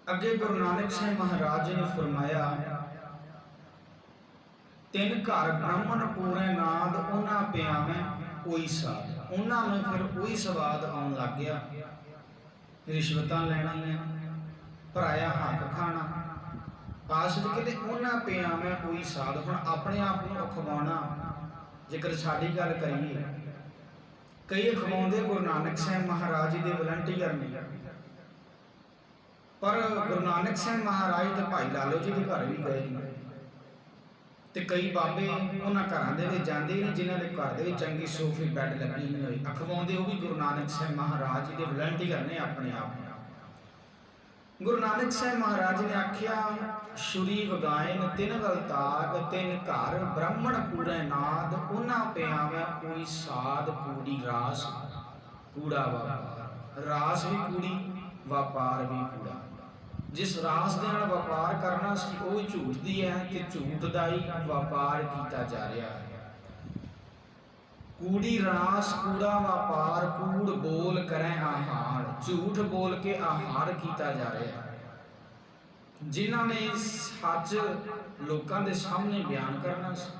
अगे गुरु नानक साहब महाराज जी ने फरमाया, तिन घर ब्राह्मण पूरे नाद उन्हां पियावे कोई साध। उन्होंने फिर कोई स्वाद आउण लग गया, रिश्वत लेना पराया हक खाना। पास कहते उन्हां पियावे कोई साध। हुण अपने आप को अखवाना, जेकर साडी गल करिए, कई अखवाउंदे गुरु नानक साहब महाराज जी के वलंटियर ने, पर गुरु नानक साहब महाराज तो भाई लालो जी के घर भी गए तो कई बाबे उन्होंने घर जाते हैं जिन्हों के घर चंगी सोफी बैड लगी नहीं हुई, अखवाउंदे वो भी गुरु नानक साहब महाराज जी के वलंटियर ने अपने आप। गुरु नानक साहब महाराज ने आख्या, छुरी वगायन तिन गल ताग, तिन घर ब्राह्मण पूरे नाद, उन्हां पियावे कोई साध। कूड़ी रास कूड़ा व्यापार, रास भी कूड़ी व्यापार भी कूड़ा। जिस रास के नाल व्यापार करना सी वो झूठ दी है, तो झूठ का ही व्यापार किया जा रहा है। कूड़ी रास कूड़ा व्यापार, कूड़ बोल करें आहार, झूठ बोल के आहार किया जा रहा है। जिन्हों ने सच लोगों के सामने बयान करना सी,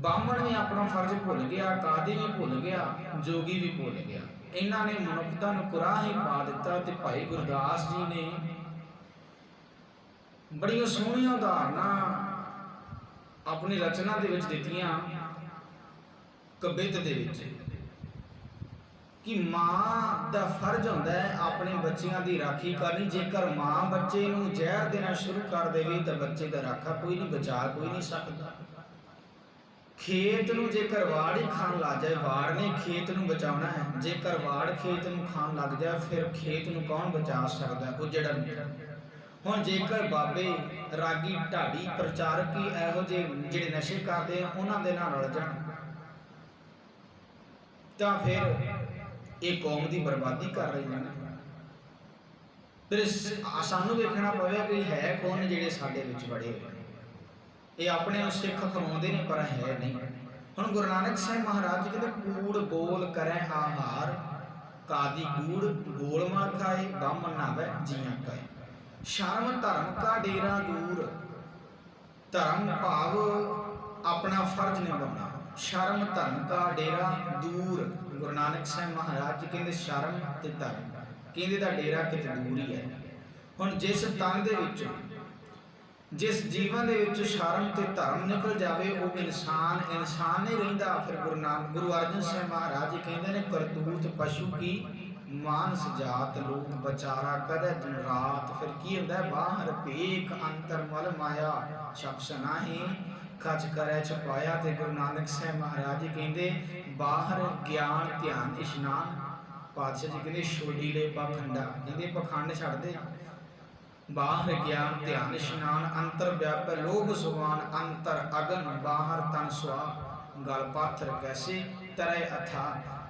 बामण भी अपना फर्ज भुल गया, कादी भी भुल गया, जोगी भी भुल गया। इन्हों ने मनुखता को कुराह ही पा दिता। तो भाई गुरदास जी ने बड़िया सोहनिया उदाहरणा अपनी रचना के दित्तियां कवित दे विच, कि माँ का फर्ज होंदा है अपने बच्चों की राखी करनी। जेकर माँ बच्चे को जहर देना शुरू कर देवे तो बच्चे का राखा कोई नहीं, बचा कोई नहीं सकता। खेत में जेकर वाड़ ही खान लग जाए, वाड़ ने खेत में बचाना है। जेकर वाड़ खेत में खान लग जाए फिर खेत में कौन बचा सकता है, उजड़। हुण जेकर बाबे रागी ढाडी प्रचारक ही इहो जिहे जिहड़े नशे करते हैं उन्होंने नाल रल जाण तो फिर ये कौम की बर्बादी कर रही है। फिर सानू वेखना पवे कि है कौन जिहड़े साडे विच बड़े हुए, ये अपने सिख खवाते नहीं पर है नहीं। हुण गुरु नानक साहब महाराज जी कहते, कूड़ बोल करें आहार, कादी कूड़ बोल मल खाए, बामन नावे जियां खाए। शर्म धर्म का डेरा दूर, धर्म भाव अपना फर्ज निभाना, शर्म धर्म का डेरा दूर। गुरु नानक साहब महाराज जी कहते शर्म ते धर्म कहते दा डेरा किते दूर ही है। हुण जिस तन दे विच जिस जीवन के शर्म ते धर्म निकल जाए वो इंसान नहीं रहिंदा। फिर गुरु अर्जन साहब महाराज जी कहते हैं, करतूत पशु की मानस जात, लोग बचारा कदे दिन रात। फिर की होंदा है, बाहर पेख अंतर मल माया, शख्स नाही खच करे छपाया। तो गुरु नानक साहब महाराज जी कहते बाहर ज्ञान ध्यान इशनान। पातशाह जी कहते छोड़ीले पाखंडा, कहते पखंड छड़ दे। बाहर ज्ञान ध्यान इशनान, अंतर व्याप लोभ सुवान, अंतर अगन बाहर तन सुआ, गल पाथर कैसे तरह अथा।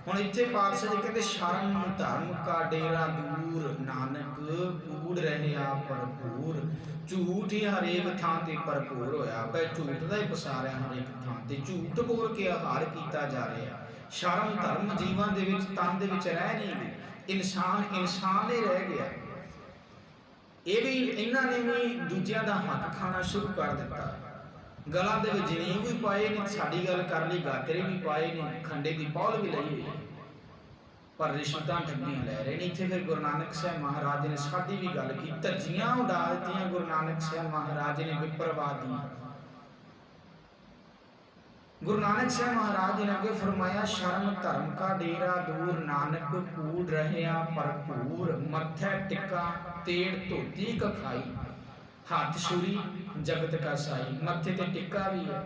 हुण इत्थे पातशाह जी कहते शर्म धर्म का डेरा दूर, नानक कूड़ रहिया भरपूर। झूठ ही हरेक थां ते भरपूर होया पे, झूठ का ही पसारिया हरेक थां ते, झूठ बोल के आहार किया जा रहा। शर्म धर्म जीवन दे विच तन दे विच रह नहीं गई, इंसान ही रह गया। ये भी इन्होंने भी दूजिया का हक खाना शुरू कर दिता। गलों के जनेऊ भी पाए ने, साड़ी गल कर ली गातरे भी पाए ने, खंडे की पौल भी ली हुई, पर रिश्वत ठगियां लै रहे हैं। इतने फिर गुरु नानक साहब महाराज ने साड़ी भी गल की, धज्जियां उड़ा दी गुरु नानक साहब महाराज ने विप्रवादी। गुरु नानक साहब महाराज ने अगे फरमाया, शर्म धर्म का डेरा दूर, नानक कूड़ रहिया भरपूर। मत्थे टिक्का तेड़ धोती कखाई, हाथ छुरी जगत का साई। मत्थे ते टिक्का भी है,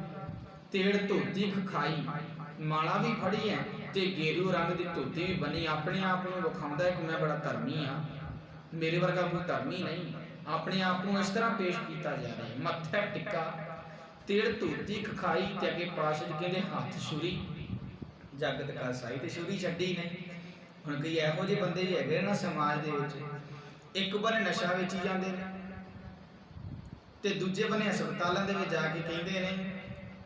तेड़ धोती खाई, माला भी फड़ी है, ते गेरू रंग की धोती भी बनी। अपने आप को विखाउंदा है कि मैं बड़ा धर्मी हाँ, मेरे वर्गा कोई धर्मी नहीं। अपने आप को इस तरह पेश किया जा रहा है। मत्थे टिक्का तेड़ धोती खाई, ते अगे पातशाह जी कहते हाथ छुरी जगत का साई, ते छुरी छड्डी नहीं। हुण कई इहो जिहे बंदे भी हैगे ना समाज दे विच, एक बने नशा वेची जांदे ने ते दूजे बने हस्पतालों दे विच जाके कहंदे ने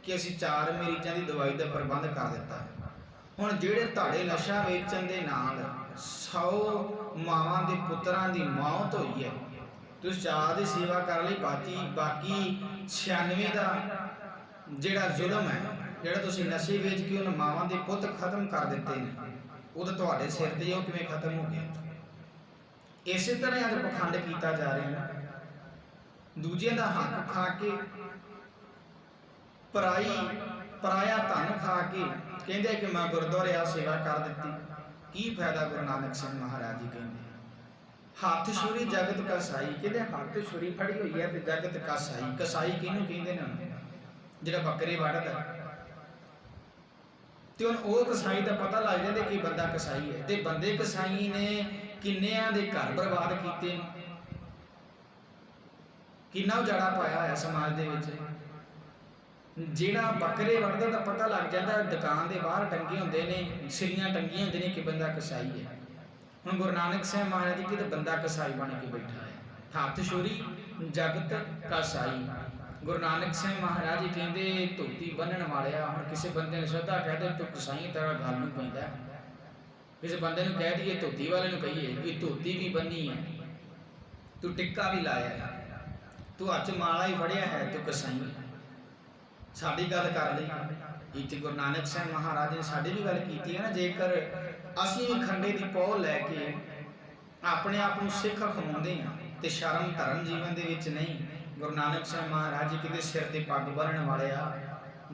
कि असीं 4 मरीज़ां दी दवाई दा प्रबंध कर दिता। हुण जिहड़े धाड़े नशा वेचण दे नाल 100 ਮਾਵਾਂ ਦੇ ਪੁੱਤਰਾਂ ਦੀ ਮੌਤ ਹੋਈ ਹੈ। ਤੁਸੀਂ ਚਾਹ ਦੀ ਸੇਵਾ ਕਰ ਲਈ, ਬਾਕੀ 96 ਦਾ ਜਿਹੜਾ ਜ਼ੁਲਮ ਹੈ, ਜਿਹੜਾ ਤੁਸੀਂ ਨਸ਼ੇ ਵੇਚ ਕੇ ਉਹਨਾਂ ਮਾਵਾਂ ਦੇ ਪੁੱਤ ਖਤਮ ਕਰ ਦਿੱਤੇ ਨੇ, ਉਹ ਤਾਂ ਤੁਹਾਡੇ ਸਿਰ ਤੇ ਉਹ ਕਿਵੇਂ ਖਤਮ ਹੋ ਗਿਆ? ਇਸੇ ਤਰ੍ਹਾਂ ਅੱਜ ਪਖੰਡ ਕੀਤਾ ਜਾ ਰਿਹਾ ਹੈ। ਦੂਜਿਆਂ ਦਾ ਹੱਕ ਖਾ ਕੇ, ਪਰਾਇਆ ਧਨ ਖਾ ਕੇ ਕਹਿੰਦੇ ਕਿ ਮੈਂ ਗੁਰਦੁਆਰੇ ਆ ਸੇਵਾ ਕਰ ਦਿੱਤੀ। ਕੀ ਫਾਇਦਾ? ਗੁਰੂ ਨਾਨਕ ਸਿੰਘ ਮਹਾਰਾਜ ਜੀ ਕਹਿੰਦੇ ਹੱਥ ਛੁਰੀ ਜਗਤ ਕਸਾਈ। ਕਹਿੰਦੇ ਹੱਥ ਛੁਰੀ ਫੜੀ ਹੋਈ ਹੈ ਤੇ ਜਗਤ ਕਸਾਈ। ਕਸਾਈ ਕਿਹਨੂੰ ਕਹਿੰਦੇ ਨੇ? ਜਿਹੜਾ ਬੱਕਰੇ ਵੱਢਦਾ। ਤੇ ਹੁਣ ਉਹ ਕਸਾਈ ਦਾ ਪਤਾ ਲੱਗ ਜਾਂਦਾ ਕਿ ਬੰਦਾ ਕਸਾਈ ਹੈ। ਤੇ ਬੰਦੇ ਕਸਾਈ ਨੇ ਕਿੰਨਿਆਂ ਦੇ ਘਰ ਬਰਬਾਦ ਕੀਤੇ ਨੇ, ਕਿੰਨਾ ਉਜਾੜਾ ਪਾਇਆ ਹੋਇਆ ਸਮਾਜ ਦੇ ਵਿੱਚ। ਜਿਹੜਾ ਬੱਕਰੇ ਵੱਢਦਾ ਦਾ ਪਤਾ ਲੱਗ ਜਾਂਦਾ, ਦੁਕਾਨ ਦੇ ਬਾਹਰ ਟੰਗੇ ਹੁੰਦੇ ਨੇ, ਸਿਰੀਆਂ ਟੰਗੀਆਂ ਹੁੰਦੇ ਨੇ ਕਿ ਬੰਦਾ ਕਸਾਈ ਹੈ। ਹੁਣ ਗੁਰੂ ਨਾਨਕ ਸਾਹਿਬ ਮਹਾਰਾਜ ਜੀ ਕਿਤੇ ਬੰਦਾ ਕਸਾਈ ਬਣ ਕੇ ਬੈਠਾ ਹੈ। ਹੱਥ ਛੁਰੀ ਜਗਤ ਕਸਾਈ। ਗੁਰੂ ਨਾਨਕ ਸਾਹਿਬ ਮਹਾਰਾਜ ਜੀ ਕਹਿੰਦੇ ਧੋਤੀ ਬੰਨਣ ਵਾਲਿਆ। ਹੁਣ ਕਿਸੇ ਬੰਦੇ ਨੂੰ ਸਿੱਧਾ ਕਹਿ ਦੇ ਤੂੰ ਕਸਾਈ, ਤੇਰਾ ਗੱਲ ਨੂੰ ਪੈਂਦਾ। ਕਿਸੇ ਬੰਦੇ ਨੂੰ ਕਹਿ ਦਈਏ, ਧੋਤੀ ਵਾਲੇ ਨੂੰ ਕਹੀਏ ਕਿ ਧੋਤੀ ਵੀ ਬੰਨੀ ਹੈ, ਤੂੰ ਟਿੱਕਾ ਵੀ ਲਾਇਆ, ਤੂੰ ਹੱਥ ਮਾਲਾ ਹੀ ਫੜਿਆ ਹੈ, ਤੂੰ ਕਸਾਈ। ਸਾਡੀ ਗੱਲ ਕਰ ਲਈ ਇੱਥੇ ਗੁਰੂ ਨਾਨਕ ਸਾਹਿਬ ਮਹਾਰਾਜ ਨੇ ਸਾਡੀ ਵੀ ਗੱਲ ਕੀਤੀ ਹੈ ਨਾ। ਜੇਕਰ ਅਸੀਂ ਖੰਡੇ ਦੀ ਪਹੁ ਲੈ ਕੇ ਆਪਣੇ ਆਪ ਨੂੰ ਸਿੱਖ ਖਵਾਉਂਦੇ ਹਾਂ ਤੇ ਸ਼ਰਮ ਧਰਮ ਜੀਵਨ ਦੇ ਵਿੱਚ ਨਹੀਂ। ਗੁਰੂ ਨਾਨਕ ਸਾਹਿਬ ਮਹਾਰਾਜ ਜੀ ਕਿਤੇ ਸਿਰ ਤੇ ਪੱਗ ਬੰਨਣ ਵਾਲਿਆ,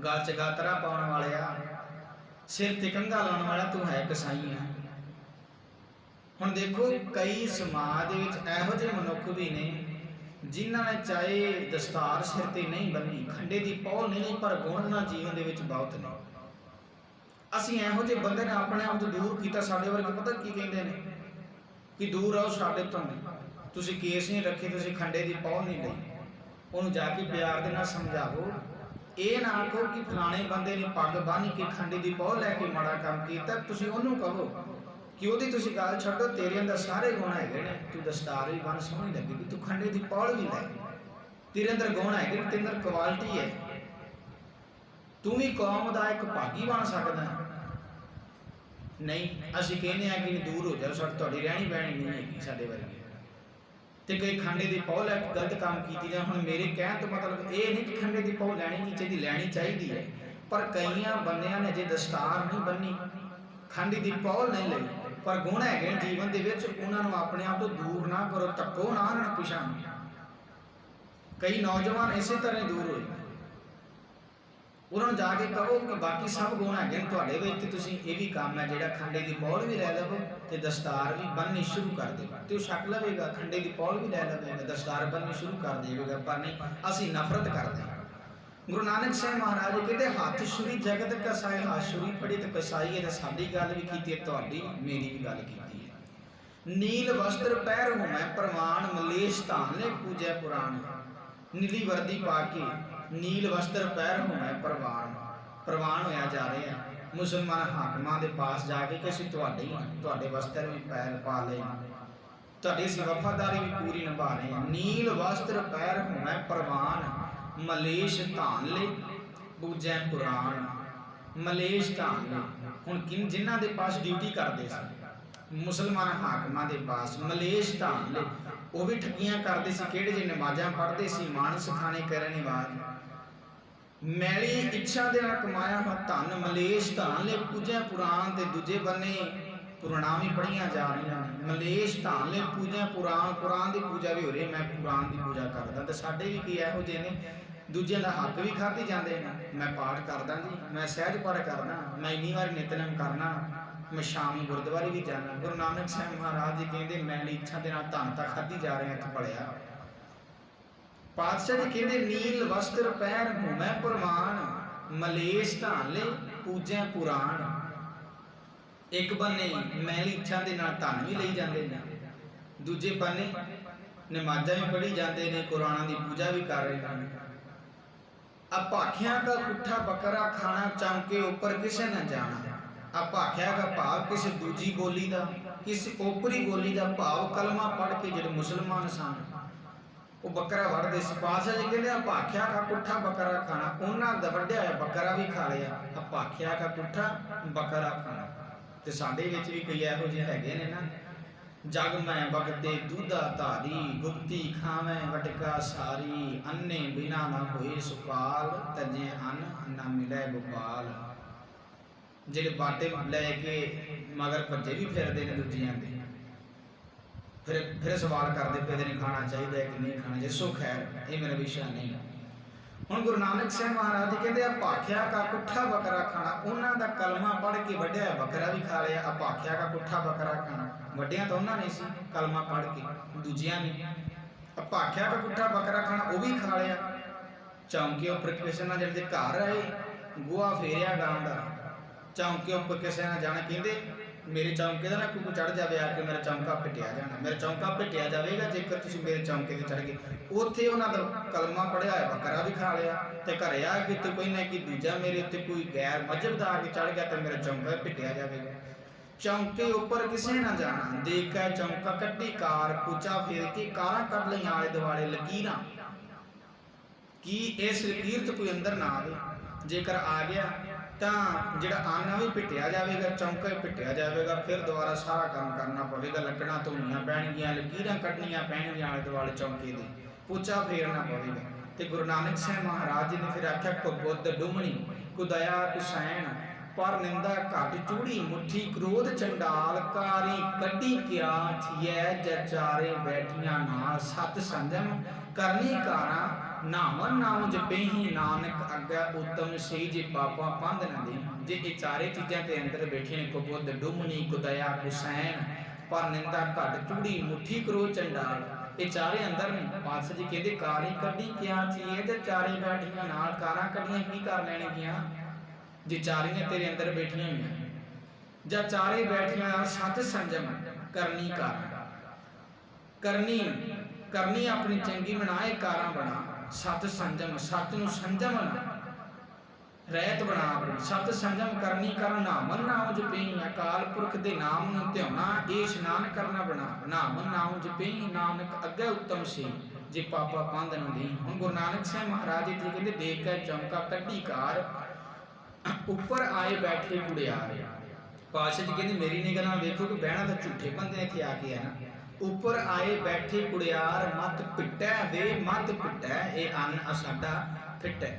ਗਲ 'ਚ ਗਾਤਰਾ ਪਾਉਣ ਵਾਲਿਆ, ਸਿਰ ਤੇ ਕੰਘਾ ਲਾਉਣ ਵਾਲਾ, ਤੂੰ ਹੈ ਕਸਾਈ ਹੈ। ਹੁਣ ਦੇਖੋ ਕਈ ਸਮਾਜ ਦੇ ਵਿੱਚ ਇਹੋ ਜਿਹੇ ਮਨੁੱਖ ਵੀ ਨੇ ਜਿਨ੍ਹਾਂ ਨੇ ਚਾਹੇ ਦਸਤਾਰ ਸਿਰ ਤੇ ਨਹੀਂ ਬੰਨੀ, ਖੰਡੇ ਦੀ ਪਹੁ ਨਹੀਂ, ਪਰ ਗੁਣ ਉਹਨਾਂ ਜੀਵਨ ਦੇ ਵਿੱਚ ਬਹੁਤ ਨੇ। ਅਸੀਂ ਇਹੋ ਜਿਹੇ ਬੰਦੇ ਨੇ ਆਪਣੇ ਆਪ ਤੋਂ ਦੂਰ ਕੀਤਾ। ਸਾਡੇ ਵਰਗੇ ਪਤਾ ਕੀ ਕਹਿੰਦੇ ਨੇ ਕਿ ਦੂਰ ਰਹੋ ਸਾਡੇ ਤੋਂ, ਤੁਸੀਂ ਕੇਸ ਨਹੀਂ ਰੱਖੇ, ਤੁਸੀਂ ਖੰਡੇ ਦੀ ਪਹੁ ਨਹੀਂ ਲਈ। ਉਹਨੂੰ ਜਾ ਕੇ ਪਿਆਰ ਦੇ ਨਾਲ ਸਮਝਾਵੋ। ਇਹ ਨਾ ਕਹੋ ਕਿ ਫਲਾਣੇ ਬੰਦੇ ਨੇ ਪੱਗ ਬੰਨ੍ਹ ਕੇ ਖੰਡੇ ਦੀ ਪਹੁ ਲੈ ਕੇ ਮਾੜਾ ਕੰਮ ਕੀਤਾ। ਤੁਸੀਂ ਉਹਨੂੰ ਕਹੋ ਕਿ ਉਹਦੀ ਤੁਸੀਂ ਗੱਲ ਛੱਡੋ, ਤੇਰੇ ਅੰਦਰ ਸਾਰੇ ਗੁਣ ਹੈਗੇ ਨੇ, ਤੂੰ ਦਸਤਾਰ ਵੀ ਬੰਨ ਸੋਹਣੀ ਲੱਗੇਗੀ, ਤੂੰ ਖੰਡੇ ਦੀ ਪਹੁ ਵੀ ਲੈ, ਤੇਰੇ ਅੰਦਰ ਗੁਣ ਹੈਗੇ, ਤੇਰੇ ਅੰਦਰ ਕੁਆਲਿਟੀ ਹੈ, ਤੂੰ ਵੀ ਕੌਮ ਦਾ ਇੱਕ ਭਾਗੀ ਬਣ ਸਕਦਾ। ਨਹੀਂ, ਅਸੀਂ ਕਹਿੰਦੇ ਹਾਂ ਕਿ ਦੂਰ ਹੋ ਜਾਓ, ਸਾਡੇ ਤੁਹਾਡੀ ਰਹਿਣੀ ਬਹਿਣੀ ਨਹੀਂ ਹੈਗੀ ਸਾਡੇ ਵਰਗੀ। ਤੇ ਕਈ ਖੰਡੇ ਦੀ ਪਹੁ ਲੈ ਕੇ ਗਲਤ ਕੰਮ ਕੀਤੀ ਜਾਂ। ਹੁਣ ਮੇਰੇ ਕਹਿਣ ਤੋਂ ਮਤਲਬ ਇਹ ਨਹੀਂ ਕਿ ਖੰਡੇ ਦੀ ਪਹੁ ਲੈਣੀ ਨਹੀਂ ਚਾਹੀਦੀ, ਲੈਣੀ ਚਾਹੀਦੀ ਹੈ, ਪਰ ਕਈਆਂ ਬੰਦਿਆਂ ਨੇ ਜੇ ਦਸਤਾਰ ਨਹੀਂ ਬੰਨੀ, ਖੰਡੇ ਦੀ ਪਹੁ ਨਹੀਂ ਲਈ, ਪਰ ਗੁਣ ਹੈਗੇ ਜੀਵਨ ਦੇ ਵਿੱਚ, ਉਹਨਾਂ ਨੂੰ ਆਪਣੇ ਆਪ ਤੋਂ ਦੂਰ ਨਾ ਕਰੋ, ਧੱਕੋ ਨਾ ਉਹਨਾਂ ਨੂੰ ਪਿਛਾਂ। ਕਈ ਨੌਜਵਾਨ ਇਸੇ ਤਰ੍ਹਾਂ ਦੂਰ ਹੋਏ, ਉਹਨਾਂ ਨੂੰ ਜਾ ਕੇ ਕਹੋ ਕਿ ਬਾਕੀ ਸਭ ਗੁਣ ਹੈਗੇ ਤੁਹਾਡੇ ਵਿੱਚ, ਤੇ ਤੁਸੀਂ ਇਹ ਵੀ ਕੰਮ ਹੈ ਜਿਹੜਾ ਖੰਡੇ ਦੀ ਪਹੁ ਵੀ ਲੈ ਲਵੋ ਤੇ ਦਸਤਾਰ ਵੀ ਬੰਨ੍ਹਣੀ ਸ਼ੁਰੂ ਕਰ ਦੇਵੋ। ਤੇ ਉਹ ਛਕ ਲਵੇਗਾ, ਖੰਡੇ ਦੀ ਪਹੁ ਵੀ ਲੈ ਲਵੇਗਾ, ਦਸਤਾਰ ਬੰਨ੍ਹਣੀ ਸ਼ੁਰੂ ਕਰ ਦੇਵੇਗਾ। ਪਰ ਨਹੀਂ, ਅਸੀਂ ਨਫ਼ਰਤ ਕਰਦੇ ਹਾਂ। ਗੁਰੂ ਨਾਨਕ ਸਾਹਿਬ ਮਹਾਰਾਜ ਕਹਿੰਦੇ ਹੱਥ ਛੁਰੀ ਜਗਤ ਕਸਾਈ। ਹੱਥ ਛੁਰੀ ਫੜੀ ਤੇ ਕਸਾਈ ਹੈ। ਤੇ ਸਾਡੀ ਗੱਲ ਵੀ ਕੀਤੀ ਹੈ, ਤੁਹਾਡੀ ਮੇਰੀ ਵੀ ਗੱਲ ਕੀਤੀ ਹੈ। ਨੀਲ ਵਸਤਰ ਪਹਿਰ ਹੋਮੈ ਪ੍ਰਵਾਨ, ਮਲੇਸ਼ ਧਾਨ ਲੈ ਪੂਜੈ ਪੁਰਾਣ। ਨੀਲੀ ਵਰਦੀ ਪਾ ਕੇ ਨੀਲ ਵਸਤਰ ਪਹਿਰ ਹੋਮੈ ਪ੍ਰਵਾਨ ਹੋਇਆ ਜਾ ਰਿਹਾ ਮੁਸਲਮਾਨ ਹਾਕਮਾਂ ਦੇ ਪਾਸ ਜਾ ਕੇ ਕਿ ਅਸੀਂ ਤੁਹਾਡੇ ਵਸਤਰ ਵੀ ਪਹਿਰ ਪਾ ਲਏ, ਤੁਹਾਡੀ ਅਸੀਂ ਵਫਾਦਾਰੀ ਵੀ ਪੂਰੀ ਨਿਭਾ ਰਹੇ ਹਾਂ। ਨੀਲ ਵਸਤਰ ਪਹਿਰ ਹੋਮੈ ਪ੍ਰਵਾਨ, ਮਲੇਸ਼ ਧਾਨ ਲੈ ਪੂਜੈ ਪੁਰਾਣ। ਮਲੇਸ਼ ਧਾਨ ਲੈ, ਹੁਣ ਜਿਨ੍ਹਾਂ ਦੇ ਪਾਸ ਡਿਊਟੀ ਕਰਦੇ ਸੀ ਮੁਸਲਮਾਨ ਹਾਕਮਾਂ ਦੇ ਪਾਸ, ਮਲੇਸ਼ ਧਾਨ ਲੈ, ਉਹ ਵੀ ਠੱਗੀਆਂ ਕਰਦੇ ਸੀ। ਕਿਹੜੇ ਜੇ ਨਮਾਜ਼ਾਂ ਪੜ੍ਹਦੇ ਸੀ, ਮਾਨਸ ਖਾਣੇ ਕਰਨ ਬਾਅਦ ਮੈਲੀ ਇੱਛਾ ਦੇ ਨਾਲ ਕਮਾਇਆ ਹੋਇਆ ਧਨ ਮਲੇਸ਼ ਧਾਨ ਲੈ ਪੂਜੈ ਪੁਰਾਣ। ਤੇ ਦੂਜੇ ਬੰਨੇ ਪੁਰਾਣਾਂ ਵੀ ਪੜ੍ਹੀਆਂ ਜਾ ਰਹੀਆਂ ਨੇ। ਮਲੇਸ਼ ਧਾਨ ਲੈ ਪੂਜੈ ਪੁਰਾਣ, ਪੁਰਾਣ ਦੀ ਪੂਜਾ ਵੀ ਹੋ ਰਹੀ, ਮੈਂ ਪੁਰਾਣ ਦੀ ਪੂਜਾ ਕਰਦਾ। ਤੇ ਸਾਡੇ ਵੀ ਕੀ ਇਹੋ ਜਿਹੇ ਨੇ, ਦੂਜਿਆਂ ਦਾ ਹੱਕ ਵੀ ਖਾਧੇ ਜਾਂਦੇ ਨੇ। ਮੈਂ ਪਾਠ ਕਰਦਾ ਜੀ, ਮੈਂ ਸਹਿਜ ਪਾਠ ਕਰਦਾ, ਮੈਂ ਇੰਨੀ ਵਾਰੀ ਨਿਤਨੇਮ ਕਰਨਾ, ਮੈਂ ਸ਼ਾਮ ਨੂੰ ਗੁਰਦੁਆਰੇ ਵੀ ਜਾਣਾ। ਗੁਰੂ ਨਾਨਕ ਸਾਹਿਬ ਮਹਾਰਾਜ ਜੀ ਕਹਿੰਦੇ ਮੈਲੀ ਇੱਛਾ ਦੇ ਨਾਲ ਧਨ ਤਾਂ ਖਾਧੀ ਜਾ ਰਹੇ ਹੱਥ ਪੜਿਆ। ਪਾਤਸ਼ਾਹ ਜੀ ਕਹਿੰਦੇ ਨੀਲ ਵਸਤਰ ਪਹਿਰ ਹੋਮੈ ਪ੍ਰਵਾਨ, ਮਲੇਸ਼ ਧਾਨ ਲੈ ਪੂਜੈ ਪੁਰਾਣ। ਇੱਕ ਬੰਨੇ ਮੈਲੀ ਇੱਛਾ ਦੇ ਨਾਲ ਧਨ ਵੀ ਲਈ ਜਾਂਦੇ ਨੇ, ਦੂਜੇ ਬੰਨੇ ਨਮਾਜ਼ਾਂ ਵੀ ਪੜ੍ਹੀ ਜਾਂਦੇ ਨੇ, ਕੁਰਾਨਾਂ ਦੀ ਪੂਜਾ ਵੀ ਕਰ ਰਹੇ ਨੇ। ਅਭਾਖਿਆ ਕਾ ਪੁੱਠਾ ਬੱਕਰਾ ਖਾਣਾ, ਚੌਂਕੇ ਉੱਪਰ ਕਿਸੇ ਨਾ ਜਾਣਾ। ਅਭਾਖਿਆ ਦਾ ਭਾਵ ਕਿਸੇ ਦੂਜੀ ਬੋਲੀ ਦਾ, ਕਿਸੇ ਓਪਰੀ ਬੋਲੀ ਦਾ ਭਾਵ ਕਲਮਾ ਪੜ੍ਹ ਕੇ ਜਿਹੜੇ ਮੁਸਲਮਾਨ ਸਨ ਉਹ ਬੱਕਰਾ ਵੜਦੇ ਸੀ। ਪਾਤਸ਼ਾਹ ਜੀ ਕਹਿੰਦੇ ਅਭਾਖਿਆ ਕਾ ਪੁੱਠਾ ਬੱਕਰਾ ਖਾਣਾ, ਉਹਨਾਂ ਦਾ ਵੱਢਿਆ ਹੋਇਆ ਬੱਕਰਾ ਵੀ ਖਾ ਲਿਆ। ਅਭਾਖਿਆ ਕਾ ਪੁੱਠਾ ਬੱਕਰਾ ਖਾਣਾ। ਤੇ ਸਾਡੇ ਵਿੱਚ ਵੀ ਕਈ ਇਹੋ ਜਿਹੇ ਹੈਗੇ ਨੇ ਨਾ, ਜਗ ਮੈਂ ਬਗਤੇ ਦੁਧਾ ਧਾਰੀ, ਗੁਪਤੀ ਖਾਵੇਂ ਵਟਕਾ ਸਾਰੀ, ਅੰਨੇ ਬਿਨਾ ਨਾ ਹੋਏ ਸੁਕਾਲ, ਤਜੇ ਅੰਨ ਨਾ ਮਿਲੇ ਗੋਪਾਲ। ਜਿਹੜੇ ਬਾਟੇ ਲੈ ਕੇ ਮਗਰ ਭੱਜੇ ਵੀ ਫਿਰਦੇ ਨੇ ਦੂਜਿਆਂ ਦੇ, ਫਿਰ ਸਵਾਲ ਕਰਦੇ ਫਿਰਦੇ ਨੇ ਖਾਣਾ ਚਾਹੀਦਾ ਕਿ ਨਹੀਂ ਖਾਣਾ ਚਾਹੀਦਾ। ਸੋ ਖੈਰ ਇਹ ਮੇਰਾ ਵਿਸ਼ਾ ਨਹੀਂ। ਹੁਣ ਗੁਰੂ ਨਾਨਕ ਸਾਹਿਬ ਮਹਾਰਾਜ ਜੀ ਕਹਿੰਦੇ ਆ ਭਾਖਿਆ ਕਾ ਕੁੱਠਾ ਬੱਕਰਾ ਖਾਣਾ। ਉਹਨਾਂ ਦਾ ਕਲਮਾ ਪੜ੍ਹ ਕੇ ਵੱਢਿਆ ਬੱਕਰਾ ਵੀ ਖਾ ਲਿਆ। ਆ ਭਾਖਿਆ ਕਾ ਕੁੱਠਾ ਬੱਕਰਾ ਖਾਣਾ, ਵੱਡਿਆਂ ਤਾਂ ਉਹਨਾਂ ਨੇ ਸੀ ਕਲਮਾ ਪੜ੍ਹ ਕੇ, ਦੂਜਿਆਂ ਨੇ। ਆ ਭਾਖਿਆ ਕਾ ਕੁੱਠਾ ਬੱਕਰਾ ਖਾਣਾ ਉਹ ਵੀ ਖਾ ਲਿਆ। ਚੌਂਕੇ ਉੱਪਰ ਕਿਸੇ ਨਾਲ ਜਿਹੜੇ ਘਰ ਆਏ, ਗੋਹਾ ਫੇਰਿਆ ਗਾਂ ਦਾ। ਚੌਂਕੇ ਉੱਪਰ ਕਿਸੇ ਨਾਲ ਜਾਣਾ, ਕਹਿੰਦੇ ਮੇਰੇ ਚੌਂਕੇ ਦਾ ਨਾ ਕੋਈ ਚੜ੍ਹ ਜਾਵੇ ਆ ਕੇ, ਮੇਰਾ ਚੌਂਕਾ ਪਿੱਟਿਆ ਜਾਣਾ, ਮੇਰਾ ਚੌਂਕਾ ਪਿੱਟਿਆ ਜਾਵੇਗਾ ਜੇਕਰ ਤੁਸੀਂ ਮੇਰੇ ਚੌਂਕੇ ਤੇ ਚੜ੍ਹ ਗਏ। ਉੱਥੇ ਉਹਨਾਂ ਦਾ ਕਲਮਾ ਪੜ੍ਹਿਆ ਹੋਇਆ ਬੱਕਰਾ ਵੀ ਖਾ ਲਿਆ, ਤੇ ਘਰੇ ਆ ਕੇ ਉੱਤੇ ਕੋਈ ਨਾ ਕਿ ਦੂਜਾ ਮੇਰੇ ਉੱਤੇ ਕੋਈ ਗੈਰ ਮਜ਼ਹਬ ਦਾ ਆ ਕੇ ਚੜ੍ਹ ਗਿਆ ਤੇ ਮੇਰਾ ਚੌਂਕਾ ਪਿੱਟਿਆ ਜਾਵੇਗਾ। ਚੌਂਕੇ ਉੱਪਰ ਕਿਸੇ ਨਾ ਜਾਣਾ, ਦੇਖ ਕੇ ਚੌਂਕਾ ਕੱਢੀ ਕਾਰ, ਕੁਚਾ ਫੇਰ ਕੇ ਕਾਰਾਂ ਕੱਢ ਲਈਆਂ ਆਲੇ ਦੁਆਲੇ ਲਕੀਰਾਂ, ਕਿ ਇਸ ਲਕੀਰ ਤੋਂ ਕੋਈ ਅੰਦਰ ਨਾ ਆਵੇ। ਜੇਕਰ ਆ ਗਿਆ ਤਾਂ ਜਿਹੜਾ ਅੰਨ ਵੀ ਪਿੱਟਿਆ ਜਾਵੇਗਾ, ਚੌਂਕਾ ਵੀ ਪਿੱਟਿਆ ਜਾਵੇਗਾ। ਫਿਰ ਦੁਬਾਰਾ ਸਾਰਾ ਕੰਮ ਕਰਨਾ ਪਵੇਗਾ, ਲੱਕੜਾਂ ਧੋਣੀਆਂ ਪੈਣਗੀਆਂ, ਲਕੀਰਾਂ ਕੱਢਣੀਆਂ ਪੈਣਗੀਆਂ ਆਲੇ ਦੁਆਲੇ ਚੌਂਕੇ ਦੇ, ਪੋਚਾ ਫੇਰਨਾ ਪਵੇਗਾ। ਤੇ ਗੁਰੂ ਨਾਨਕ ਸਾਹਿਬ ਮਹਾਰਾਜ ਜੀ ਨੇ ਫਿਰ ਆਖਿਆ, ਕੁਬੁੱਧ ਡੁਮਣੀ ਕੁਦਇਆ ਕੁਸੈਣ, ਪਰ ਨਿੰਦਾ ਘਟ ਚੂੜੀ ਮੁੱਠੀ, ਕ੍ਰੋਧ ਚੰਡਾਲ ਕਾਰੀ ਕੱਢੀ ਕਿਆ ਥੀਐ, ਜਚਾਰੇ ਬੈਠੀਆਂ ਨਾਲ ਸਤ ਸੰਜਮ ਕਰਨੀ ਕਾਰਾਂ, ਨਾਮਨ ਨਾਮ ਜਪੇਹੀ ਨਾਨਕ ਅੱਗੇ ਉਤਮ ਸਹੀ, ਜੇ ਪਾਪਾਂ ਪੰਧ ਨਾ ਦੇ। ਜੇ ਇਹ ਚਾਰੇ ਚੀਜ਼ਾਂ ਤੇ ਅੰਦਰ ਬੈਠੇ ਨੇ, ਕੁਬੁੱਧ ਡੁਮਣੀ ਕੁਦਇਆ ਕੁਸੈਣ, ਪਰ ਨਿੰਦਾ ਘਟ ਚੂੜੀ ਮੁੱਠੀ ਕ੍ਰੋਧ ਚੰਡਾਲ, ਇਹ ਚਾਰੇ ਅੰਦਰ ਨੇ। ਪਾਤਸ਼ਾਹ ਜੀ ਕਹਿੰਦੇ ਕਾਰੀ ਕੱਢੀ ਕਿਆ ਥੀਐ, ਤੇ ਚਾਰੇ ਬੈਠੀਆਂ ਨਾਲ ਕਾਰਾਂ ਕੱਢੀਆਂ ਕੀ ਕਰ ਲੈਣਗੀਆਂ ਜੇ ਚਾਰੀਆਂ ਤੇਰੇ ਅੰਦਰ ਬੈਠੀਆਂ ਹੋਈਆਂ। ਜਾਂ ਚਾਰੇ ਬੈਠੀਆਂ ਨਾਲ ਸਤ ਸੰਜਮ ਕਰਨੀ ਕਾਰਾਂ, ਕਰਨੀ ਆਪਣੀ ਚੰਗੀ ਬਣਾਏ ਕਾਰਾਂ ਬਣਾ, ਸਤ ਸੰਜਮ ਸਤ ਨੂੰ ਸੰਜਮ ਰਹਿਤ ਬਣਾ ਆਪਣੀ, ਸਤ ਸੰਜਮ ਕਰਨੀ ਕਰਨ, ਨਾਮਨ ਨਾਮ ਜਪਈ ਅਕਾਲ ਪੁਰਖ ਦੇ ਨਾਮ ਨੂੰ ਧਿਆਉਣਾ, ਇਹ ਇਸ਼ਨਾਨ ਕਰਨਾ ਬਣਾ, ਨਾਮਨ ਨਾਮ ਜਪਈ ਨਾਨਕ ਅੱਗੇ ਉਤਮ ਸੀ, ਜੇ ਪਾਪਾ ਪੰਧ ਨਾ ਦੇ। ਹੁਣ ਗੁਰੂ ਨਾਨਕ ਸਾਹਿਬ ਮਹਾਰਾਜ ਜੀ ਕਹਿੰਦੇ ਦੇਖ ਕੇ ਚੌਂਕਾ ਕੱਢੀ ਕਾਰ, ਉੱਪਰ ਆਏ ਬੈਠੇ ਕੁੜਿਆਰ। ਪਾਤਸ਼ਾਹ ਜੀ ਕਹਿੰਦੇ ਮੇਰੀ ਨਿਗਾਹ ਨਾਲ ਵੇਖੋ ਕਿ ਬਹਿਣਾ ਤਾਂ ਝੂਠੇ ਬੰਦੇ ਇੱਥੇ ਆ ਕੇ ਹੈ ਨਾ। ਉੱਪਰ ਆਏ ਬੈਠੇ ਕੁੜਿਆਰ, ਮਤ ਪਿੱਟੈ ਵੇ ਮਤ ਪਿੱਟੈ, ਇਹ ਅੰਨ ਸਾਡਾ ਫਿੱਟੈ।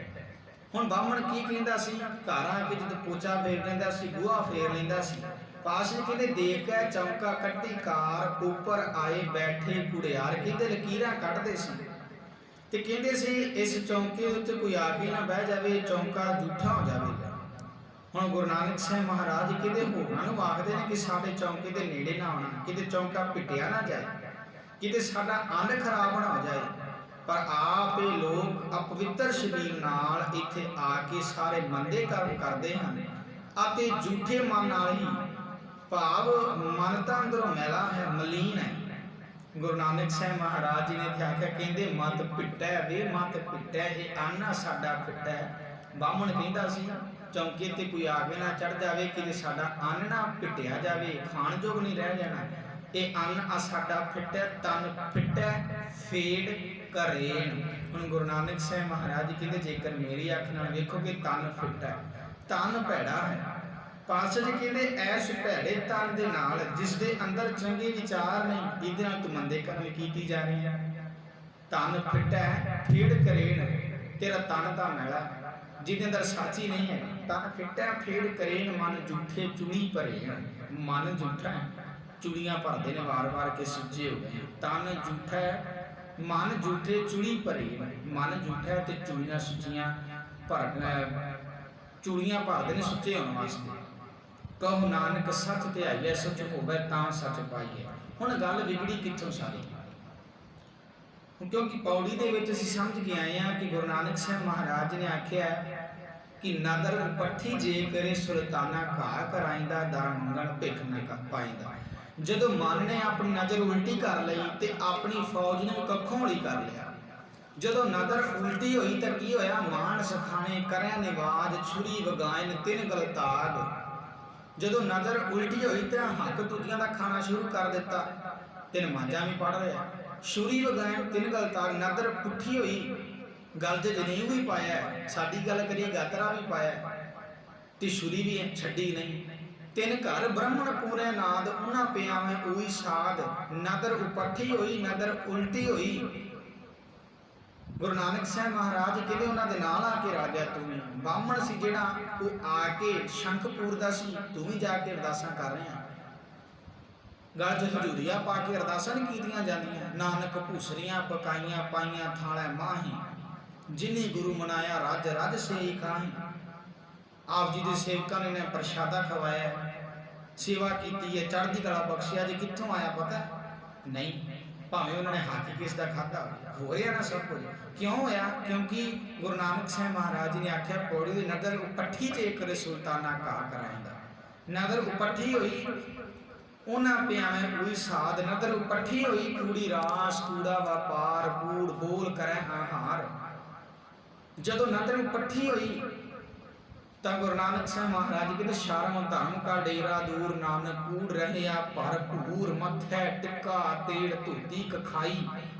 ਹੁਣ ਬਾਹਮਣ ਕੀ ਕਹਿੰਦਾ ਸੀ, ਘਰ ਆ ਕੇ ਜਦੋਂ ਪੋਚਾ ਫੇਰ ਲੈਂਦਾ ਸੀ, ਗੋਹਾ ਫੇਰ ਲੈਂਦਾ ਸੀ। ਪਾਤਸ਼ਾਹ ਜੀ ਕਹਿੰਦੇ ਦੇਖ ਕੇ ਚੌਂਕਾ ਕੱਢੀ ਕਾਰ, ਉੱਪਰ ਆਏ ਬੈਠੇ ਕੁੜਿਆਰ, ਕਹਿੰਦੇ ਲਕੀਰਾਂ ਕੱਢਦੇ ਸੀ। ਤੇ ਕਹਿੰਦੇ ਸੀ ਇਸ ਚੌਂਕੇ ਉੱਤੇ ਕੋਈ ਆ ਕੇ ਨਾ ਬਹਿ ਜਾਵੇ, ਚੌਂਕਾ ਝੂਠਾ ਹੋ ਜਾਵੇਗਾ। ਹੁਣ ਗੁਰੂ ਨਾਨਕ ਸਾਹਿਬ ਮਹਾਰਾਜ ਕਹਿੰਦੇ ਹੋਰਾਂ ਨੂੰ ਆਖਦੇ ਨੇ ਕਿ ਸਾਡੇ ਚੌਂਕੇ ਦੇ ਨੇੜੇ ਨਾ ਆਉਣਾ, ਕਿਤੇ ਚੌਂਕਾ ਪਿੱਟਿਆ ਨਾ ਜਾਏ, ਕਿਤੇ ਸਾਡਾ ਅੰਨ ਖਰਾਬ ਨਾ ਹੋ ਜਾਏ। ਪਰ ਆਪ ਇਹ ਲੋਕ ਅਪਵਿੱਤਰ ਸਰੀਰ ਨਾਲ ਇੱਥੇ ਆ ਕੇ ਸਾਰੇ ਮੰਦੇ ਕਰਮ ਕਰਦੇ ਹਨ, ਅਤੇ ਝੂਠੇ ਮਨ ਨਾਲ ਹੀ, ਭਾਵ ਮਨ ਤਾਂ ਅੰਦਰੋਂ ਮੈਲਾ ਹੈ, ਮਲੀਨ ਹੈ। ਗੁਰੂ ਨਾਨਕ ਸਾਹਿਬ ਮਹਾਰਾਜ ਜੀ ਨੇ ਆਖਿਆ, ਕਹਿੰਦੇ ਮਤ ਪਿੱਟੈ ਵੇ ਮਤ ਪਿੱਟੈ, ਇਹ ਅੰਨ ਸਾਡਾ ਫਿੱਟੈ। ਬਾਹਮਣ ਕਹਿੰਦਾ ਸੀ ਚੌਂਕੇ ਤੇ ਕੋਈ ਆ ਕੇ ਨਾ ਚੜ ਜਾਵੇ, ਕਿਤੇ ਸਾਡਾ ਅੰਨ ਨਾ ਪਿੱਟਿਆ ਜਾਵੇ, ਖਾਣ ਯੋਗ ਨਹੀਂ ਰਹਿ ਜਾਣਾ। ਇਹ ਅੰਨ ਆ ਸਾਡਾ ਫਿੱਟੈ, ਤਨ ਫਿੱਟੈ ਫੇੜ ਕਰੇਨ। ਹੁਣ ਗੁਰੂ ਨਾਨਕ ਸਾਹਿਬ ਮਹਾਰਾਜ ਜੀ ਕਹਿੰਦੇ ਜੇਕਰ ਮੇਰੀ ਅੱਖ ਨਾਲ ਵੇਖੋ ਕਿ ਤਨ ਫਿੱਟੈ, ਤਨ ਭੈੜਾ ਹੈ। ਪਾਤਸ਼ਾਹ ਜੀ ਕਹਿੰਦੇ ਐਸ ਭੈੜੇ ਤਨ ਦੇ ਨਾਲ ਜਿਸ ਦੇ ਅੰਦਰ ਚੰਗੇ ਵਿਚਾਰ ਨਹੀਂ, ਇਹਦੇ ਨਾਲ ਤੂੰ ਮੰਦੇ ਕਰਮ ਕੀਤੀ ਜਾ ਰਹੀ ਹੈ। ਤਨ ਫਿੱਟੈ ਫੇੜ ਕਰੇਨ, ਤੇਰਾ ਤਨ ਤਾਂ ਮੈਲਾ, ਜਿਹਦੇ ਅੰਦਰ ਸਾਚੀ ਨਹੀਂ ਹੈ। ਤਨ ਫਿੱਟੈ ਫੇੜ ਕਰੇਨ, ਮਨ ਝੂਠੇ ਚੁਣੀ ਭਰੇਨ। ਮਨ ਝੂਠਾ, ਚੁੜੀਆਂ ਭਰਦੇ ਨੇ ਵਾਰ-ਵਾਰ ਕੇ ਸੁੱਜੇ ਹੋ ਗਏ। ਤਨ ਝੂਠਾ, ਮਨ ਝੂਠੇ ਚੁਣੀ ਭਰੇਨ, ਮਨ ਝੂਠਾ ਤੇ ਚੁੜੀਆਂ ਸੁੱਚੀਆਂ ਚੂੜੀਆਂ ਭਰਦੇ ਨੇ ਸੁੱਚੇ ਹੋਣ ਵਾਸਤੇ। ਕਹੋ ਨਾਨਕ ਸੱਚ ਧਿਆਈਐ, ਸੱਚ ਹੋਵੇ ਤਾਂ ਸੱਚ ਪਾਈਐ। ਹੁਣ ਗੱਲ ਵਿਗੜੀ ਕਿੱਥੋਂ ਸਾਰੀ, ਕਿਉਂਕਿ ਪੌੜੀ ਦੇ ਵਿੱਚ ਅਸੀਂ ਸਮਝ ਕੇ ਆਏ ਹਾਂ ਕਿ ਗੁਰੂ ਨਾਨਕ ਸਾਹਿਬ ਮਹਾਰਾਜ ਨੇ ਆਖਿਆ ਕਿ ਨਦਰ ਪੱਠੀ ਜੇ ਕਰੇ ਸੁਲਤਾਨਾ ਘਾਹ ਕਰਾਇੰਦਾ, ਦਰ ਮੰਗਣ ਭਿਖ ਨਾ ਪਾਇੰਦਾ। ਜਦੋਂ ਮਨ ਨੇ ਆਪਣੀ ਨਜ਼ਰ ਉਲਟੀ ਕਰ ਲਈ ਤੇ ਆਪਣੀ ਫੌਜ ਨੂੰ ਕੱਖੋਂ ਹੌਲੀ ਕਰ ਲਿਆ। ਜਦੋਂ ਨਜ਼ਰ ਉਲਟੀ ਹੋਈ ਤਾਂ ਕੀ ਹੋਇਆ, ਮਾਨ ਸਖਾਣੇ ਕਰਿਆ ਨਿਵਾਜ, ਛੁਰੀ ਵਗਾਇਨ ਤਿੰਨ ਗਲਤਾਗ। ਜਦੋਂ ਨਜ਼ਰ ਉਲਟੀ ਹੋਈ ਤਾਂ ਹੱਕ ਦੂਜਿਆਂ ਦਾ ਖਾਣਾ ਸ਼ੁਰੂ ਕਰ ਦਿੱਤਾ। ਤਿੰਨ ਮਾਂਜਾਂ ਵੀ ਪੜ ਰਿਹਾ, ਛੁਰੀ ਵਗਾਇਨ ਤਿੰਨ ਗਲਤਾਗ। ਨਜ਼ਰ ਪੁੱਠੀ ਹੋਈ, ਗਲ 'ਚ ਜਨੇਊ ਵੀ ਪਾਇਆ, ਸਾਡੀ ਗੱਲ ਕਰੀਏ ਗਾਤਰਾ ਵੀ ਪਾਇਆ, ਤੇ ਛੁਰੀ ਵੀ ਛੱਡੀ ਨਹੀਂ। ਤਿਨ ਘਰ ਬ੍ਰਹਮਣ ਪੂਰੇ ਨਾਦ, ਉਹਨਾਂ ਪਿਆ ਮੈਂ ਉਹੀ ਸਾਧ। ਨਦਰ ਉਪੱਠੀ ਹੋਈ ਨਦਰ ਉਲਟੀ ਹੋਈ। ਗੁਰੂ ਨਾਨਕ ਸਾਹਿਬ ਮਹਾਰਾਜ ਕਹਿੰਦੇ ਉਹਨਾਂ ਦੇ ਨਾਲ ਆ ਕੇ ਰਾਜਾ ਤੂੰ ਵੀ। ਬਾਹਮਣ ਸੀ ਜਿਹੜਾ, ਉਹ ਆ ਕੇ ਸ਼ੰਖ ਪੂਰਦਾ ਸੀ, ਤੂੰ ਵੀ ਜਾ ਕੇ ਅਰਦਾਸਾਂ ਕਰ ਰਿਹਾ। ਗਲ 'ਚ ਹਜ਼ੂਰੀਆਂ ਪਾ ਕੇ ਅਰਦਾਸਾਂ ਨਹੀਂ ਕੀਤੀਆਂ ਜਾਂਦੀਆਂ। ਨਾਨਕ ਭੂਸਰੀਆਂ ਪਕਾਈਆਂ ਪਾਈਆਂ ਥਾਲੇ ਮਾਹੀ, ਜਿਨੀ ਗੁਰੂ ਮਨਾਇਆ ਰੱਜ ਰੱਜ ਸੇ ਖਾਹੀ। ਆਪ ਜੀ ਦੇ ਸੇਵਕਾਂ ਨੇ ਪ੍ਰਸ਼ਾਦਾ ਖਵਾਇਆ, ਸੇਵਾ ਕੀਤੀ ਹੈ, ਚੜ੍ਹਦੀ ਕਲਾ ਬਖਸ਼ਿਆ। ਜੀ ਕਿੱਥੋਂ ਆਇਆ ਪਤਾ ਨਹੀਂ, ਭਾਵੇਂ ਉਹਨਾਂ ਨੇ ਹੱਥ ਕਿਸ ਦਾ ਖਾਧਾ ਹੋਇਆ ਨਾ ਸਭ ਕੁਝ। ਕਿਉਂ ਹੋਇਆ? ਕਿਉਂਕਿ ਗੁਰੂ ਨਾਨਕ ਸਾਹਿਬ ਮਹਾਰਾਜ ਜੀ ਨੇ ਆਖਿਆ ਪੌੜੀ ਦੀ ਨਦਰ ਉਪੱਠੀ 'ਚ ਇੱਕ ਸੁਲਤਾਨਾ ਘਾਹ ਕਰਾਏਂਦਾ। ਨਦਰ ਉਪੱਠੀ ਹੋਈ ਉਹਨਾਂ ਪਿਆ ਮੈਂ ਉਹੀ ਸਾਧ। ਨਦਰ ਉਪੱਠੀ ਹੋਈ ਕੂੜੀ ਰਾਸ ਕੂੜਾ ਵਪਾਰ, ਕੂੜ ਬੋਲ ਕਰੈ ਹਾਰ। ਜਦੋਂ ਨਦਰ ਉਪੱਠੀ ਹੋਈ ਤਾਂ ਗੁਰੂ ਨਾਨਕ ਸਾਹਿਬ ਮਹਾਰਾਜ ਕਹਿੰਦੇ ਸ਼ਰਮ ਧਰਮ ਕਾ ਡੇਰਾ ਦੂਰ, ਨਾਨਕ ਕੂੜ ਰਹਿਆ ਭਰਪੂਰ। ਮੱਥੇ ਟਿੱਕਾ ਤੇੜ ਧੋਤੀ ਕਖਾਈ,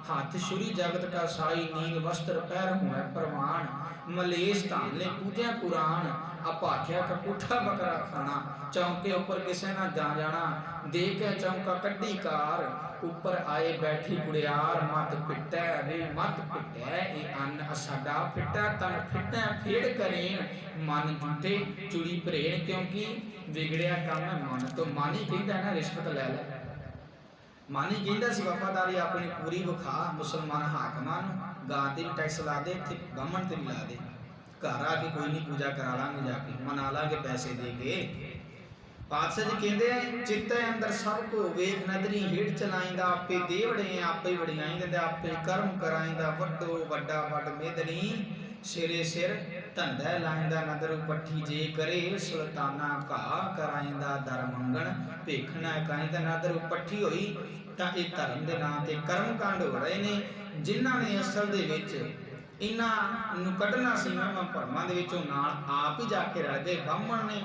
ਹੱਥ ਛੁਰੀ ਜਗਤ ਕਾ ਸਾਈ। ਨੀਂਦ ਵਸਤਰ ਪਹਿਰ ਹੋਇ ਪ੍ਰਮਾਣ, ਮਲੇਸ਼ ਧਾਨ ਲੈ ਪੂਜੈ ਪੁਰਾਣ। ਅਭਾਖਿਆ ਕਪੂਠਾ ਬੱਕਰਾ ਖਾਣਾ, ਚੌਂਕੇ ਉੱਪਰ ਕਿਸੇ ਨਾ ਜਾ ਜਾਣਾ। ਦੇ ਕੇ ਚੌਂਕਾ ਕੱਢੀ ਕਾਰ, ਉੱਪਰ ਆਏ ਬੈਠੀ ਗੁੜਿਆਰ। ਮਤ ਪਿੱਟੈ ਵੇ ਮਤ ਪਿੱਟੈ, ਇਹ ਅੰਨ ਸਾਡਾ ਫਿੱਟੈ ਤਨ ਫਿੱਟੈ ਫੇੜ ਕਰੇਣ। ਮਨ ਝੂਠੇ ਚੁੜੀ ਭਰੇਣ, ਕਿਉਂਕਿ ਵਿਗੜਿਆ ਕੰਮ ਹੈ ਮਨ ਤੋਂ। ਮਨ ਹੀ ਕਹਿੰਦਾ ਨਾ ਰਿਸ਼ਵਤ ਲੈ ਲੈ। ਮਨ ਹੀ ਕਹਿੰਦਾ ਸੀ ਵਫਾਦਾਰੀ ਆਪਣੀ ਪੂਰੀ ਵਿਖਾ। ਮੁਸਲਮਾਨ ਹਾਕਮਾਂ ਨੂੰ ਗਾਂ ਤੇ ਵੀ ਟੈਕਸ ਲਾ ਦੇ, ਇੱਥੇ ਬਾਹਮਣ ਤੇ ਵੀ ਲਾ ਦੇ। ਘਰ ਆ ਕੇ ਕੋਈ ਨਹੀਂ ਪੂਜਾ ਕਰਾ ਲਾਂਗੇ, ਜਾ ਕੇ ਮਨਾ ਲਾਂਗੇ ਪੈਸੇ ਦੇ ਕੇ। ਪਾਤਸ਼ਾਹ ਜੀ ਕਹਿੰਦੇ ਚਿੱਤੇ ਅੰਦਰ ਸਭ ਕੋ ਵੇਖ ਨਦਰੀ ਹੇਠ ਚਲਾਈਂਦਾ। ਆਪੇ ਦੇ ਵੜੇ ਆਪੇ ਵੜਿਆਈ ਦਿੰਦਾ, ਆਪੇ ਕਰਮ ਕਰਾਈਂਦਾ। ਵੱਡੋ ਵੱਡਾ ਵੱਡ ਮੇਦਨੀ, ਸਿਰੇ ਸਿਰ ਧੰਦਾ ਲਾਇਂਦਾ। ਨਦਰ ਉਪੱਠੀ ਜੇ ਕਰੇ ਸੁਲਤਾਨਾ ਘਾਹ ਕਰਾਇਂਦਾ। ਦਰ ਮੰਗਣ ਭੇਖਣਾ ਕਾਇਂਦਾ। ਨਦਰ ਉਪੱਠੀ ਹੋਈ ਤਾਂ ਇਹ ਧਰਮ ਦੇ ਨਾਂ ਤੇ ਕਰਮ ਕਾਂਡ ਹੋ ਰਹੇ ਨੇ, ਜਿਨ੍ਹਾਂ ਨੇ ਅਸਲ ਦੇ ਵਿੱਚ ਇਹਨਾਂ ਨੂੰ ਕੱਢਣਾ ਸੀ ਵਹਿਮਾਂ ਭਰਮਾਂ ਦੇ ਵਿੱਚੋਂ। ਨਾਲ ਆਪ ਹੀ ਜਾ ਕੇ ਰਲ ਗਏ। ਬਾਹਮਣ ਨੇ,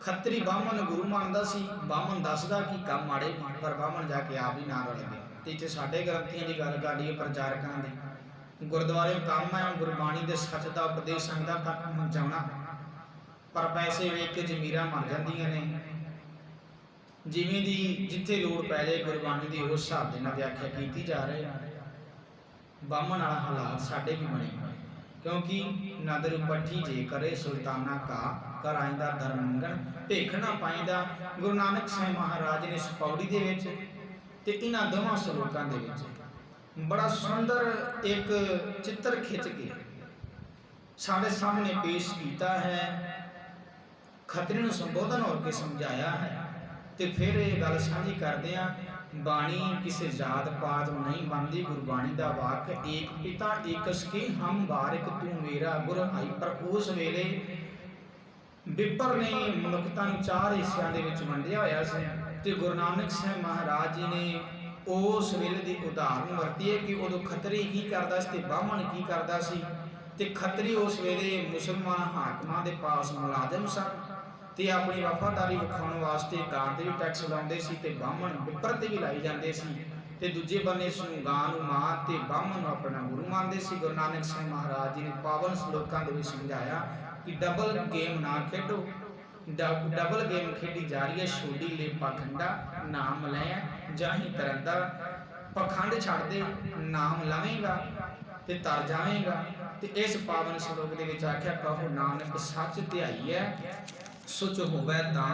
ਖੱਤਰੀ ਬਾਹਮਣ ਨੂੰ ਗੁਰੂ ਮੰਨਦਾ ਸੀ। ਬਾਹਮਣ ਦੱਸਦਾ ਕਿ ਕੰਮ ਮਾੜੇ ਨੇ, ਪਰ ਬਾਹਮਣ ਜਾ ਕੇ ਆਪ ਹੀ ਨਾਲ ਰਲ ਗਏ। ਤੇ ਇੱਥੇ ਸਾਡੇ ਗ੍ਰੰਥੀਆਂ ਦੀ ਗੱਲ ਕਾਢੀਏ ਪ੍ਰਚਾਰਕਾਂ ਦੀ। ਗੁਰਦੁਆਰੇ ਕੰਮ ਹੈ ਗੁਰਬਾਣੀ ਦੇ ਸੱਚ ਦਾ ਉਪਦੇਸ਼ ਸੰਗਤਾਂ ਤੱਕ ਪਹੁੰਚਾਉਣਾ, ਪਰ ਪੈਸੇ ਵੇਖ ਕੇ ਜ਼ਮੀਰਾਂ ਮਰ ਜਾਂਦੀਆਂ ਨੇ। ਜਿਵੇਂ ਦੀ ਜਿੱਥੇ ਲੋੜ ਪੈ ਜਾਏ ਗੁਰਬਾਣੀ ਦੀ ਉਸ ਹਿਸਾਬ ਦੇ ਨਾਲ ਵਿਆਖਿਆ ਕੀਤੀ ਜਾ ਰਹੀ ਹੈ। ਬਾਹਮਣ ਵਾਲਾ ਹਾਲਾਤ ਸਾਡੇ ਵੀ ਬਣੇ, ਕਿਉਂਕਿ ਨਦਰ ਉਪੱਠੀ ਜੇ ਕਰੇ ਸੁਲਤਾਨਾ ਘਾਹ ਕਰਾਇਂਦਾ। ਦਰ ਮੰਗਣ ਭੇਖ ਨਾ ਪਾਈਂਦਾ। ਗੁਰੂ ਨਾਨਕ ਸਾਹਿਬ ਮਹਾਰਾਜ ਨੇ ਇਸ ਪੌੜੀ ਦੇ ਵਿੱਚ ਤੇ ਇਹਨਾਂ ਦੋਵਾਂ ਸ਼ਲੋਕਾਂ ਦੇ ਵਿੱਚ ਬੜਾ ਸੁੰਦਰ ਇੱਕ ਚਿੱਤਰ ਖਿੱਚ ਕੇ ਸਾਡੇ ਸਾਹਮਣੇ ਪੇਸ਼ ਕੀਤਾ ਹੈ। ਖੱਤਰੀ ਨੂੰ ਸੰਬੋਧਨ ਹੋ ਕੇ ਸਮਝਾਇਆ ਹੈ। ਤੇ ਫਿਰ ਇਹ ਗੱਲ ਸਾਂਝੀ ਕਰਦੇ ਹਾਂ, ਬਾਣੀ ਕਿਸੇ ਜਾਤ ਪਾਤ ਨੂੰ ਨਹੀਂ ਮੰਨਦੀ। ਗੁਰਬਾਣੀ ਦਾ ਵਾਕ ਏਕ ਪਿਤਾ ਏਕਸ ਕੀ ਹਮ ਬਾਰਿਕ ਤੂੰ ਮੇਰਾ ਗੁਰ ਹਾਈ। ਪਰ ਉਸ ਵੇਲੇ ਬਿੱਪਰ ਨੇ ਮਨੁੱਖਤਾ ਨੂੰ 4 ਹਿੱਸਿਆਂ ਦੇ ਵਿੱਚ ਵੰਡਿਆ ਹੋਇਆ ਸੀ, ਤੇ ਗੁਰੂ ਨਾਨਕ ਸਾਹਿਬ ਮਹਾਰਾਜ ਜੀ ਨੇ ਉਸ ਵੇਲੇ ਦੀ ਉਦਾਹਰਨ ਵਰਤੀ ਹੈ ਕਿ ਉਦੋਂ ਖੱਤਰੀ ਕੀ ਕਰਦਾ ਸੀ ਤੇ ਬਾਹਮਣ ਕੀ ਕਰਦਾ ਸੀ। ਤੇ ਖੱਤਰੀ ਉਸ ਵੇਲੇ ਮੁਸਲਮਾਨ ਹਾਕਮਾਂ ਦੇ ਪਾਸ ਮੁਲਾਜ਼ਮ ਸਨ ਤੇ ਆਪਣੀ ਵਫਾਦਾਰੀ ਵਿਖਾਉਣ ਵਾਸਤੇ ਗਾਂ ਤੇ ਵੀ ਟੈਕਸ ਲਾਉਂਦੇ ਸੀ ਤੇ ਬਾਹਮਣ ਬਿੱਪਰ ਤੇ ਵੀ ਲਾਈ ਜਾਂਦੇ ਸੀ। ਤੇ ਦੂਜੇ ਬੰਨੇ ਇਸ ਨੂੰ ਗਾਂ ਨੂੰ ਮਾਂ ਤੇ ਬਾਹਮਣ ਨੂੰ ਆਪਣਾ ਗੁਰੂ ਮੰਨਦੇ ਸੀ। ਗੁਰੂ ਨਾਨਕ ਸਾਹਿਬ ਮਹਾਰਾਜ ਜੀ ਨੇ ਪਾਵਨ ਸ਼ਲੋਕਾਂ ਦੇ ਵਿੱਚ ਸਮਝਾਇਆ ਕਿ ਡਬਲ ਗੇਮ ਨਾ ਖੇਡੋ। ਡਬਲ ਗੇਮ ਖੇਡੀ ਜਾ ਰਹੀ ਹੈ। ਛੋਡੀ ਲੈ ਪਖੰਡਾ ਨਾਮ ਲੈ ਜਾਹੀ ਤਰੰਦਾ। ਪਖੰਡ ਛੱਡ ਦੇ, ਨਾਮ ਲਵੇਂਗਾ ਤੇ ਤਰ ਜਾਵੇਂਗਾ। ਤੇ ਇਸ ਪਾਵਨ ਸ਼ਲੋਕ ਦੇ ਵਿੱਚ ਆਖਿਆ ਕਹੋ ਨਾਨਕ ਸੱਚ ਧਿਆਈਐ ਸੁਚ ਹੋਵੇ ਤਾਂ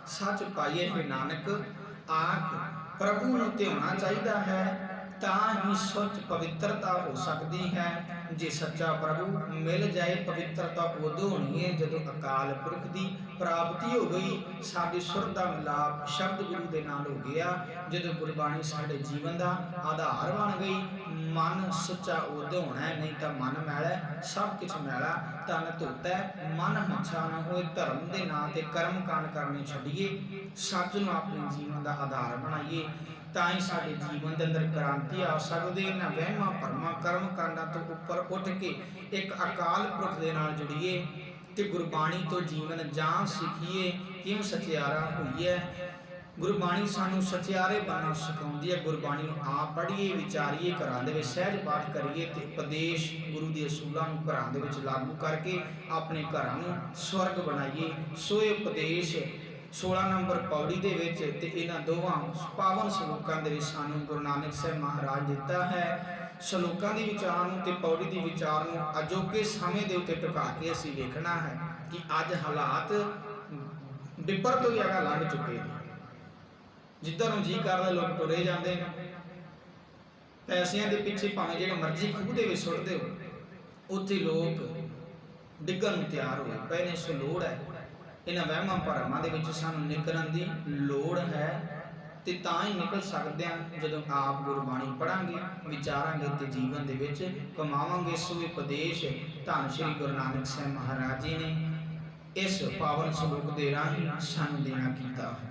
ਸੱਚ ਪਾਈਏ। ਹੈ ਨਾਨਕ ਆਖ ਪ੍ਰਭੂ ਨੂੰ ਧਿਆਉਣਾ ਚਾਹੀਦਾ ਹੈ ਤਾਂ ਹੀ ਸੁੱਚ ਪਵਿੱਤਰਤਾ ਹੋ ਸਕਦੀ ਹੈ। ਜੇ ਸੱਚਾ ਪ੍ਰਭੂ ਮਿਲ ਜਾਏ ਪਵਿੱਤਰਤਾ ਉਦੋਂ ਹੋਣੀ ਹੈ ਜਦੋਂ ਅਕਾਲ ਪੁਰਖ ਦੀ ਪ੍ਰਾਪਤੀ ਹੋ ਗਈ। ਸਾਡੇ ਸੁਰ ਦਾ ਮਿਲਾਪ ਸ਼ਬਦ ਗੁਰੂ ਦੇ ਨਾਲ ਹੋ ਗਿਆ। ਜਦੋਂ ਗੁਰਬਾਣੀ ਸਾਡੇ ਜੀਵਨ ਦਾ ਆਧਾਰ ਬਣ ਗਈ। ਮਨ ਸੱਚਾ ਉਦੋਂ ਹੋਣਾ, ਨਹੀਂ ਤਾਂ ਮਨ ਮੈਲਾ, ਸਭ ਕੁਝ ਮੈਲਾ। ਤਨ ਧੋਤਾ ਮਨ ਹੱਛਾ ਨਾ ਹੋਏ। ਧਰਮ ਦੇ ਨਾਂ ਤੇ ਕਰਮ ਕਾਂਡ ਕਰਨੇ ਛੱਡੀਏ, ਸੱਚ ਨੂੰ ਆਪਣੇ ਜੀਵਨ ਦਾ ਆਧਾਰ ਬਣਾਈਏ, ਤਾਂ ਹੀ ਸਾਡੇ ਜੀਵਨ ਦੇ ਅੰਦਰ ਕ੍ਰਾਂਤੀ ਆ ਸਕਦੀ। ਇਹਨਾਂ ਵਹਿਮਾਂ ਭਰਮਾਂ ਕਰਮ ਕਾਂਡਾਂ ਤੋਂ ਉੱਪਰ ਉੱਠ ਕੇ ਇੱਕ ਅਕਾਲ ਪੁਰਖ ਦੇ ਨਾਲ ਜੁੜੀਏ ਤੇ ਗੁਰਬਾਣੀ ਤੋਂ ਜੀਵਨ ਜਾਂ ਸਿੱਖੀਏ ਕਿਉਂ ਸਚਿਆਰਾ ਹੋਈਏ। ਗੁਰਬਾਣੀ ਸਾਨੂੰ ਸਚਿਆਰੇ ਬਣਨਾ ਸਿਖਾਉਂਦੀ ਹੈ। ਗੁਰਬਾਣੀ ਨੂੰ ਆਪ ਪੜ੍ਹੀਏ, ਵਿਚਾਰੀਏ, ਘਰਾਂ ਦੇ ਵਿੱਚ ਸਹਿਜ ਪਾਠ ਕਰੀਏ ਤੇ ਉਪਦੇਸ਼ ਗੁਰੂ ਦੇ ਅਸੂਲਾਂ ਨੂੰ ਘਰਾਂ ਦੇ ਵਿੱਚ ਲਾਗੂ ਕਰਕੇ ਆਪਣੇ ਘਰਾਂ ਨੂੰ ਸਵਰਗ ਬਣਾਈਏ। ਸੋ ਇਹ ਉਪਦੇਸ਼ 16 ਨੰਬਰ ਪੌੜੀ ਦੇ ਵਿੱਚ ਤੇ ਇਹਨਾਂ ਦੋਵਾਂ ਪਾਵਨ ਸ਼ਲੋਕਾਂ ਦੇ ਵਿੱਚ ਸਾਨੂੰ ਗੁਰੂ ਨਾਨਕ ਸਾਹਿਬ ਮਹਾਰਾਜ ਦਿੱਤਾ ਹੈ। ਸ਼ਲੋਕਾਂ ਦੀ ਵਿਚਾਰ ਨੂੰ ਤੇ ਪੌੜੀ ਦੀ ਵਿਚਾਰ ਨੂੰ ਅਜੋਕੇ ਸਮੇਂ ਦੇ ਉੱਤੇ ਟਿਕਾ ਕੇ ਅਸੀਂ ਵੇਖਣਾ ਹੈ ਕਿ ਅੱਜ ਹਾਲਾਤ ਵਿਪਰਤ ਤੋਂ ਜ਼ਿਆਦਾ ਲੰਘ ਚੁੱਕੇ ਨੇ। ਜਿੱਧਰ ਨੂੰ ਜੀ ਕਰਦਾ ਲੋਕ ਟੁਰੇ ਜਾਂਦੇ ਨੇ, ਪੈਸਿਆਂ ਦੇ ਪਿੱਛੇ ਭਾਵੇਂ ਜਿਹੜੇ ਮਰਜ਼ੀ ਖੂਹ ਦੇ ਵਿੱਚ ਸੁੱਟਦੇ ਹੋ, ਉੱਥੇ ਲੋਕ ਡਿੱਗਣ ਨੂੰ ਤਿਆਰ ਹੋਏ ਪਏ ਨੇ। ਸੋ ਲੋੜ ਹੈ ਇਹਨਾਂ ਵਹਿਮਾਂ ਭਰਮਾਂ ਦੇ ਵਿੱਚ ਸਾਨੂੰ ਨਿਕਲਣ ਦੀ ਲੋੜ ਹੈ, ਤੇ ਤਾਂ ਹੀ ਨਿਕਲ ਸਕਦੇ ਹਾਂ ਜਦੋਂ ਆਪ ਗੁਰਬਾਣੀ ਪੜਾਂਗੇ, ਵਿਚਾਰਾਂਗੇ ਤੇ ਜੀਵਨ ਦੇ ਵਿੱਚ ਕਮਾਵਾਂਗੇ। ਸੋ ਉਪਦੇਸ਼ ਧੰਨ ਸ਼੍ਰੀ ਗੁਰੂ ਨਾਨਕ ਸਾਹਿਬ ਮਹਾਰਾਜ ਜੀ ਨੇ ਇਸ ਪਾਵਨ ਸ਼ਲੋਕ ਦੇ ਰਾਹੀਂ ਸਾਨੂੰ ਦੇਣਾ ਕੀਤਾ ਹੈ।